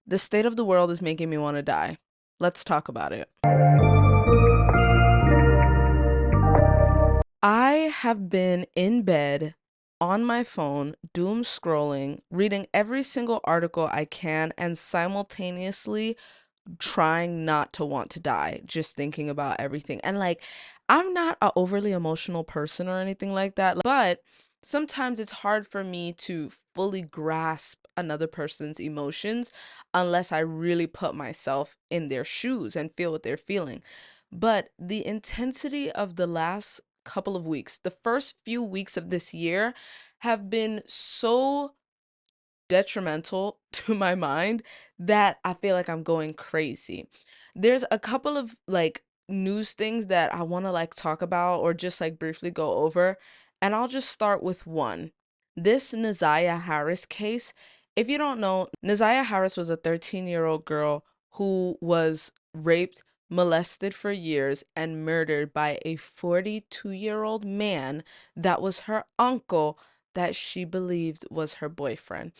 The state of the world is making me want to die. Let's talk about it. I have been in bed on my phone, doom scrolling, reading every single article I can, and simultaneously trying not to want to die, just thinking about everything. And I'm not a overly emotional person or anything like that, but sometimes it's hard for me to fully grasp another person's emotions unless I really put myself in their shoes and feel what they're feeling. But the intensity of the last couple of weeks, the first few weeks of this year, have been so detrimental to my mind that I feel like I'm going crazy. There's a couple of news things that I want to talk about or just briefly go over, and I'll just start with one. This Naziah Harris case. If you don't know, Naziah Harris was a 13-year-old girl who was raped, molested for years, and murdered by a 42-year-old man that was her uncle that she believed was her boyfriend.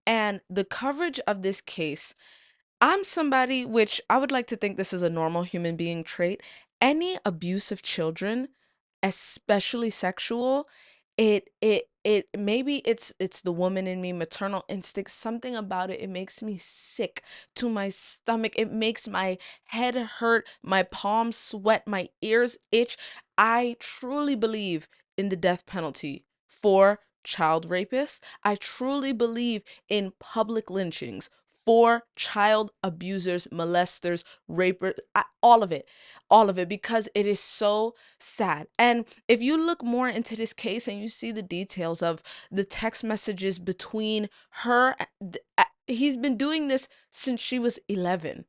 And the coverage of this case, I'm somebody which I would like to think this is a normal human being trait. Any abuse of children, especially sexual, it maybe it's the woman in me, maternal instinct, something about it makes me sick to my stomach. It makes my head hurt, my palms sweat, my ears itch. I truly believe in the death penalty for child rapists. I truly believe in public lynchings for child abusers, molesters, rapers, all of it, because it is so sad. And if you look more into this case and you see the details of the text messages between her, he's been doing this since she was 11,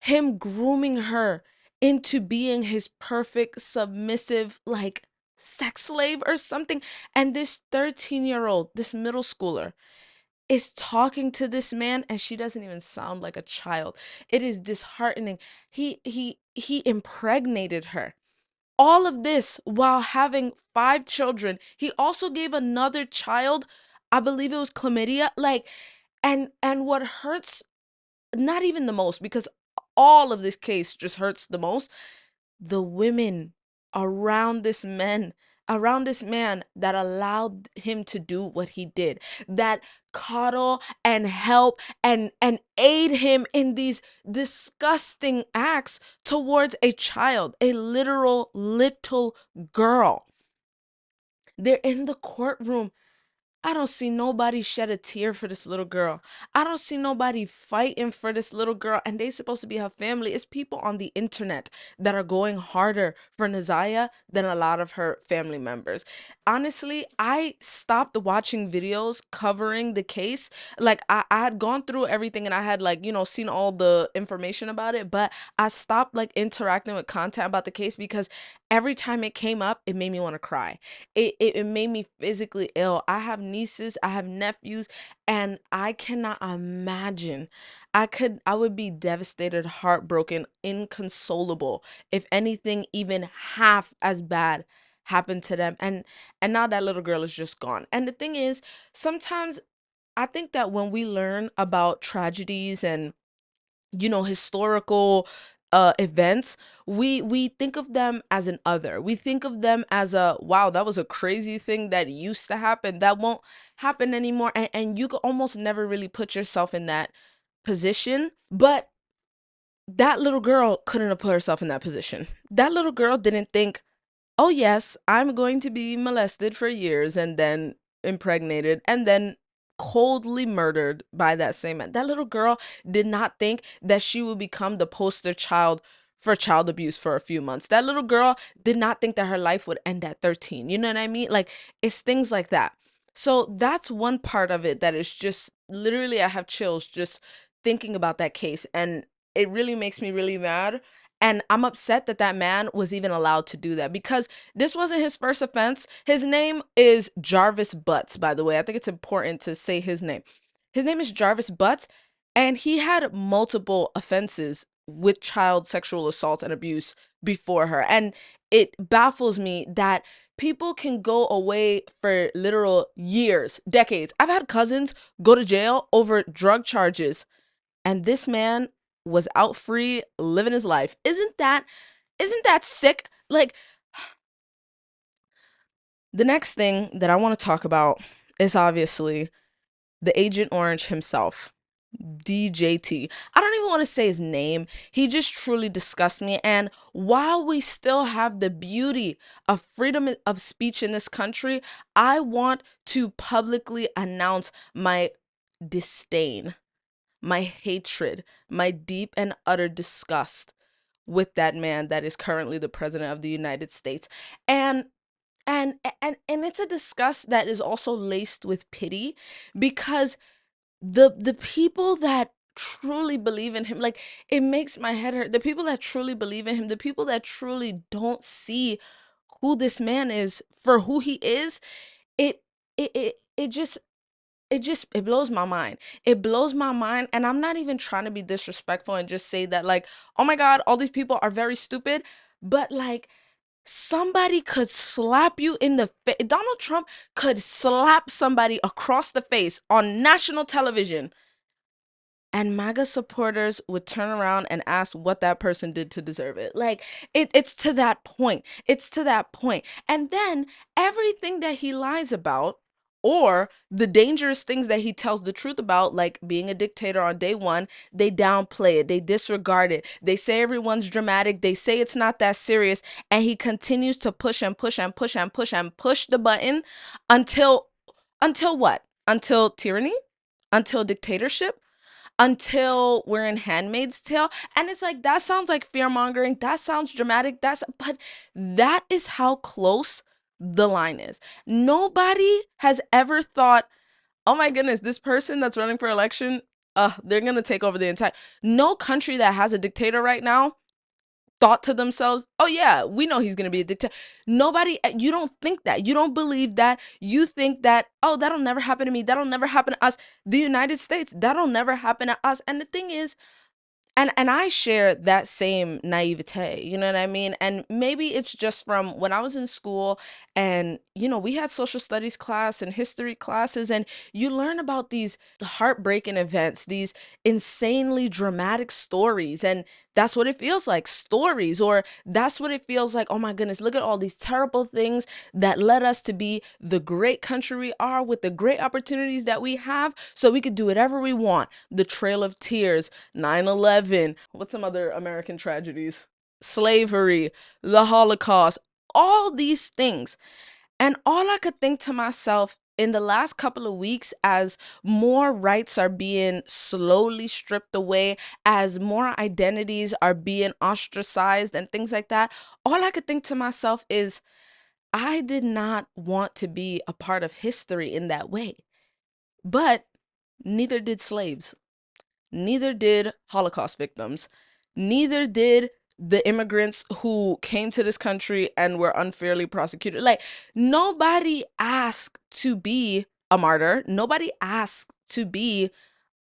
him grooming her into being his perfect, submissive, sex slave or something. And this 13-year-old, this middle schooler, is talking to this man and she doesn't even sound like a child. It is disheartening. He impregnated her. All of this while having 5 children. He also gave another child, I believe it was chlamydia. And what hurts, not even the most, because all of this case just hurts the most, the women around this man that allowed him to do what he did, that coddle and help and aid him in these disgusting acts towards a child, a literal little girl. They're in the courtroom. I don't see nobody shed a tear for this little girl. I don't see nobody fighting for this little girl, and they supposed to be her family. It's people on the internet that are going harder for Naziah than a lot of her family members. Honestly, I stopped watching videos covering the case. I had gone through everything and I had seen all the information about it, but I stopped interacting with content about the case because every time it came up, it made me want to cry. It made me physically ill. I have nieces, I have nephews, and I cannot imagine. I would be devastated, heartbroken, inconsolable if anything even half as bad happened to them. And now that little girl is just gone. And the thing is, sometimes I think that when we learn about tragedies and historical events, we think of them as an other. We think of them as a, wow, that was a crazy thing that used to happen that won't happen anymore. And you could almost never really put yourself in that position. But that little girl couldn't have put herself in that position. That little girl didn't think, oh yes, I'm going to be molested for years and then impregnated and then coldly murdered by that same man. That little girl did not think that she would become the poster child for child abuse for a few months. That little girl did not think that her life would end at 13. You know what I mean? It's things like that. So that's one part of it that is just literally, I have chills just thinking about that case. And it really makes me really mad. And I'm upset that that man was even allowed to do that because this wasn't his first offense. His name is Jarvis Butts, by the way. I think it's important to say his name. His name is Jarvis Butts, and he had multiple offenses with child sexual assault and abuse before her. And it baffles me that people can go away for literal years, decades. I've had cousins go to jail over drug charges And this man was out free living his life. Isn't that sick? Like, the next thing that I want to talk about is obviously the Agent Orange himself, DJT. I don't even want to say his name. He just truly disgusts me. And while we still have the beauty of freedom of speech in this country, I want to publicly announce my disdain, my hatred, my deep and utter disgust with that man that is currently the president of the United States. And and it's a disgust that is also laced with pity, because the people that truly believe in him, like, it makes my head hurt. The people that truly believe in him, the people that truly don't see who this man is for who he is, it it just it blows my mind. It blows my mind. And I'm not even trying to be disrespectful and just say that, like, oh my god, all these people are very stupid, but like, somebody could slap you in the face. Donald Trump could slap somebody across the face on national television, and MAGA supporters would turn around and ask what that person did to deserve it. Like, it's to that point. It's to that point. And then everything that he lies about, or the dangerous things that he tells the truth about, like being a dictator on day one, they downplay it, they disregard it, they say everyone's dramatic, they say it's not that serious, and he continues to push and push and push and push and push the button until what? Until tyranny? Until dictatorship? Until we're in Handmaid's Tale. And it's like, that sounds like fear mongering. That sounds dramatic. But that is how close the line is. Nobody has ever thought, oh my goodness, this person that's running for election, they're going to take over the entire. No country that has a dictator right now thought to themselves, oh yeah, we know he's going to be a dictator. Nobody, you don't think that. You don't believe that. You think that, oh, that'll never happen to me. That'll never happen to us. The United States, that'll never happen to us. And the thing is, and I share that same naivete, you know what I mean? And maybe it's just from when I was in school, and we had social studies class and history classes, and you learn about these heartbreaking events, these insanely dramatic stories, and that's what it feels like, stories. Or that's what it feels like, oh my goodness, look at all these terrible things that led us to be the great country we are, with the great opportunities that we have, so we could do whatever we want. The Trail of Tears, 9/11, what's some other American tragedies? Slavery, the Holocaust, all these things. And all I could think to myself in the last couple of weeks, as more rights are being slowly stripped away, as more identities are being ostracized and things like that, all I could think to myself is, I did not want to be a part of history in that way. But neither did slaves. Neither did Holocaust victims. Neither did the immigrants who came to this country and were unfairly prosecuted. Like, nobody asked to be a martyr. Nobody asked to be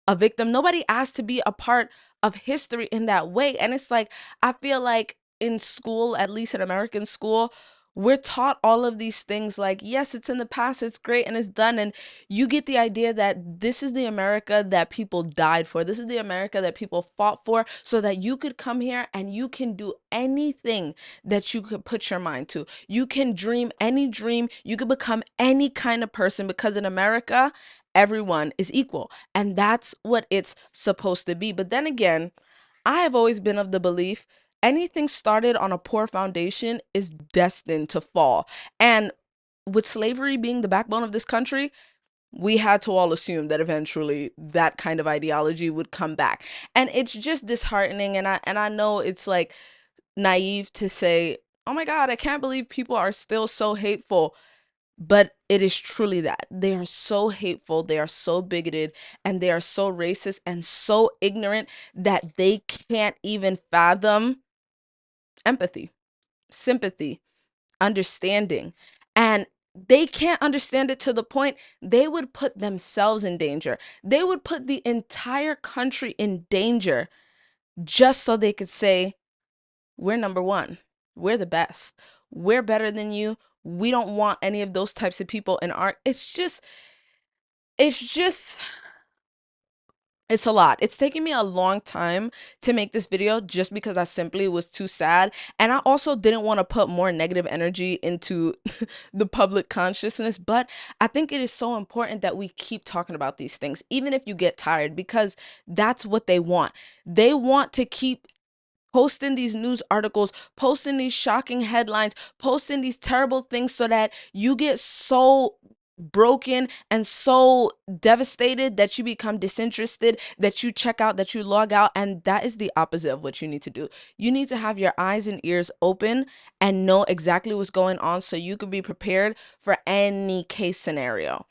a victim. Nobody asked to be a part of history in that way. And it's like, I feel like in school, at least in American school, we're taught all of these things, like, yes, it's in the past, it's great, and it's done. And you get the idea that this is the America that people died for. This is the America that people fought for, so that you could come here and you can do anything that you could put your mind to. You can dream any dream. You could become any kind of person, because in America, everyone is equal. And that's what it's supposed to be. But then again, I have always been of the belief, anything started on a poor foundation is destined to fall. And with slavery being the backbone of this country, we had to all assume that eventually that kind of ideology would come back. And it's just disheartening. And I know it's like naive to say, oh my God, I can't believe people are still so hateful. But it is truly that. They are so hateful, they are so bigoted, and they are so racist and so ignorant that they can't even fathom empathy, sympathy, understanding. And they can't understand it to the point they would put themselves in danger. They would put the entire country in danger just so they could say, we're number one. We're the best. We're better than you. We don't want any of those types of people in our. It's just It's a lot. It's taken me a long time to make this video just because I simply was too sad. And I also didn't want to put more negative energy into the public consciousness. But I think it is so important that we keep talking about these things, even if you get tired, because that's what they want. They want to keep posting these news articles, posting these shocking headlines, posting these terrible things so that you get so broken and so devastated that you become disinterested, that you check out, that you log out. And that is the opposite of what you need to do. You need to have your eyes and ears open and know exactly what's going on so you can be prepared for any case scenario.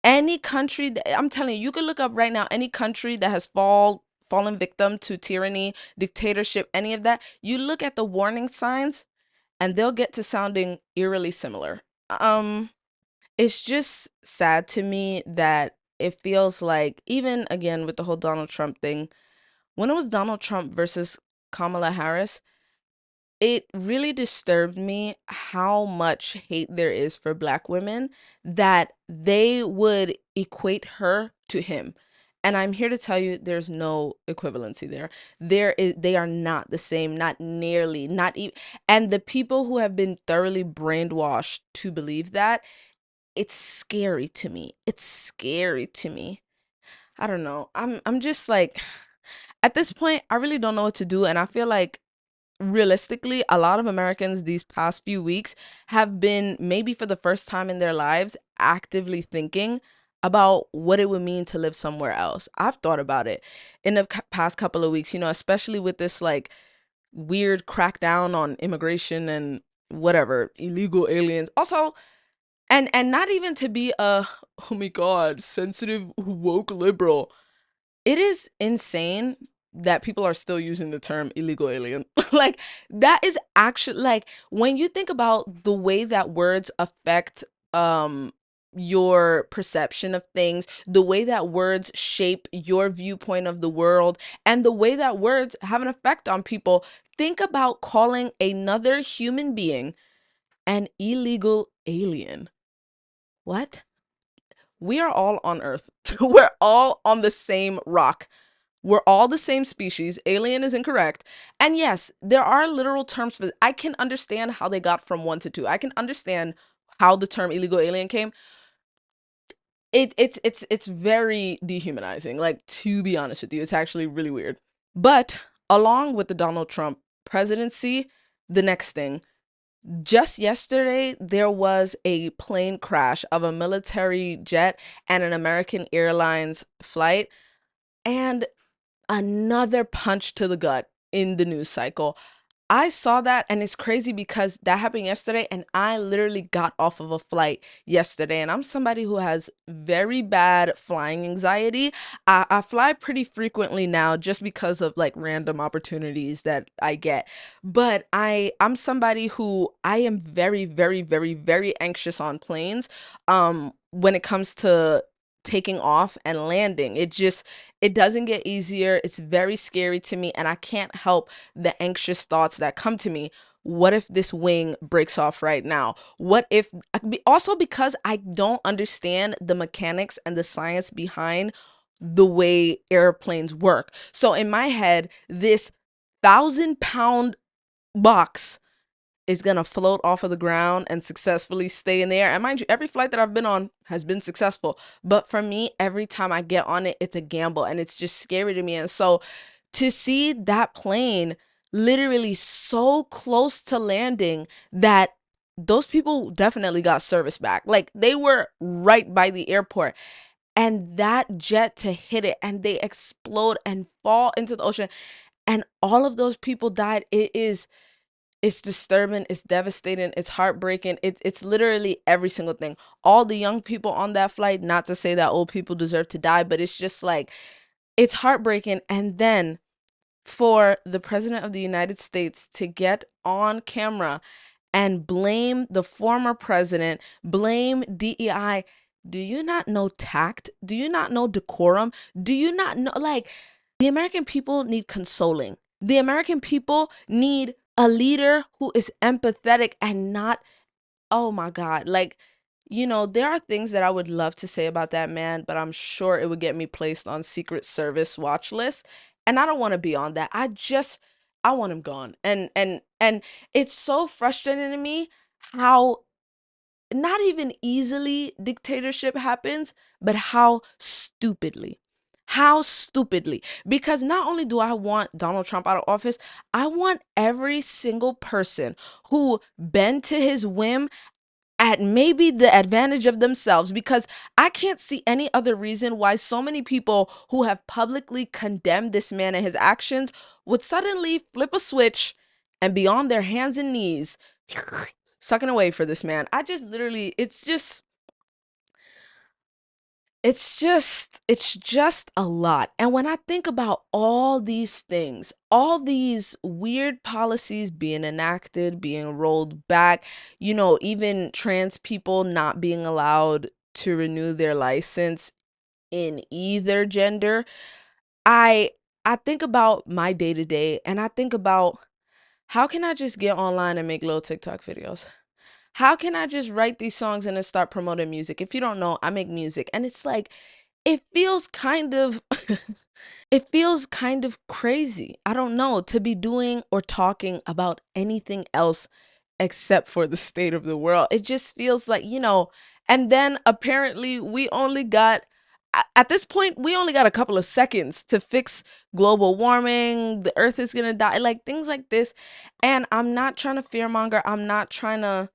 Any country I'm telling you, you can look up right now any country that has fallen victim to tyranny, dictatorship, any of that. You look at the warning signs and they'll get to sounding eerily similar. um it's just sad to me that it feels like, even again with the whole Donald Trump thing, when it was Donald Trump versus Kamala Harris, it really disturbed me how much hate there is for Black women, that they would equate her to him. And I'm here to tell you there's no equivalency there. They are not the same, not nearly, not even. And the people who have been thoroughly brainwashed to believe that, it's scary to me. It's scary to me. I don't know. I'm just like, at this point I really don't know what to do, and I feel like realistically, a lot of Americans these past few weeks have been, maybe for the first time in their lives, actively thinking about what it would mean to live somewhere else. I've thought about it in the past couple of weeks, especially with this like weird crackdown on immigration and whatever, illegal aliens. Also, and not even to be a, oh my god, sensitive woke liberal, it is insane that people are still using the term illegal alien. Like, that is actually, like, when you think about the way that words affect your perception of things, the way that words shape your viewpoint of the world, and the way that words have an effect on people, think about calling another human being an illegal alien. What? We are all on Earth. We're all on the same rock. We're all the same species. Alien is incorrect. And yes, there are literal terms for it. I can understand how they got from one to two. I can understand how the term illegal alien came. It's very dehumanizing. Like, to be honest with you, it's actually really weird. But along with the Donald Trump presidency, the next thing, just yesterday, there was a plane crash of a military jet and an American Airlines flight. And another punch to the gut in the news cycle. I saw that, and it's crazy because that happened yesterday and I literally got off of a flight yesterday, and I'm somebody who has very bad flying anxiety. I fly pretty frequently now just because of like random opportunities that I get. But I'm somebody who I am very, very, very, very anxious on planes when it comes to taking off and landing. It doesn't get easier. It's very scary to me, and I can't help the anxious thoughts that come to me. What if this wing breaks off right now? What if, also because I don't understand the mechanics and the science behind the way airplanes work. So in my head, this 1,000-pound box is gonna float off of the ground and successfully stay in the air. And mind you, every flight that I've been on has been successful. But for me, every time I get on it, it's a gamble and it's just scary to me. And so to see that plane literally so close to landing that those people definitely got service back. Like, they were right by the airport. And that jet to hit it and they explode and fall into the ocean, and all of those people died. It's disturbing, it's devastating, it's heartbreaking. It's literally every single thing. All the young people on that flight, not to say that old people deserve to die, but it's just like, it's heartbreaking. And then for the president of the United States to get on camera and blame the former president, blame DEI. Do you not know tact? Do you not know decorum? Do you not know, like, the American people need consoling. The American people need a leader who is empathetic and not, oh my God, like, there are things that I would love to say about that man, but I'm sure it would get me placed on Secret Service watch list. And I don't want to be on that. I want him gone. And it's so frustrating to me how not even easily dictatorship happens, but how stupidly. How stupidly. Because not only do I want Donald Trump out of office, I want every single person who bend to his whim at maybe the advantage of themselves, because I can't see any other reason why so many people who have publicly condemned this man and his actions would suddenly flip a switch and be on their hands and knees sucking away for this man. I just literally, it's just a lot. And when I think about all these things, all these weird policies being enacted, being rolled back, even trans people not being allowed to renew their license in either gender, I I think about my day to day, and I think about how can I just get online and make little TikTok videos? How can I just write these songs and then start promoting music? If you don't know, I make music, and it's like it feels kind of it feels kind of crazy. I don't know, to be doing or talking about anything else except for the state of the world. It just feels like, and then apparently we only got at this point we only got a couple of seconds to fix global warming, the earth is going to die, like things like this. And I'm not trying to fearmonger. I'm not trying to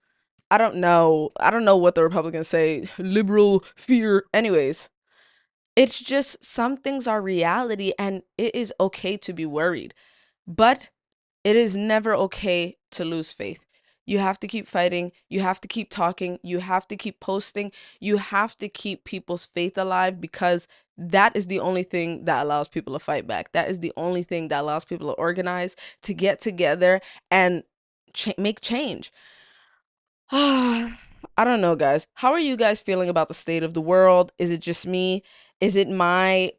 I don't know. I don't know what the Republicans say. Liberal fear. Anyways, it's just some things are reality and it is okay to be worried. But it is never okay to lose faith. You have to keep fighting. You have to keep talking. You have to keep posting. You have to keep people's faith alive, because that is the only thing that allows people to fight back. That is the only thing that allows people to organize, to get together and make change. I don't know, guys. How are you guys feeling about the state of the world? Is it just me? Is it my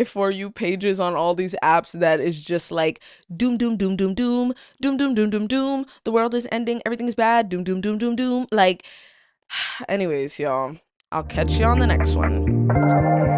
for you pages on all these apps that is just like doom doom doom doom doom doom doom doom doom doom, the world is ending, everything is bad, doom doom doom doom doom, like anyways, y'all. I'll catch you on the next one.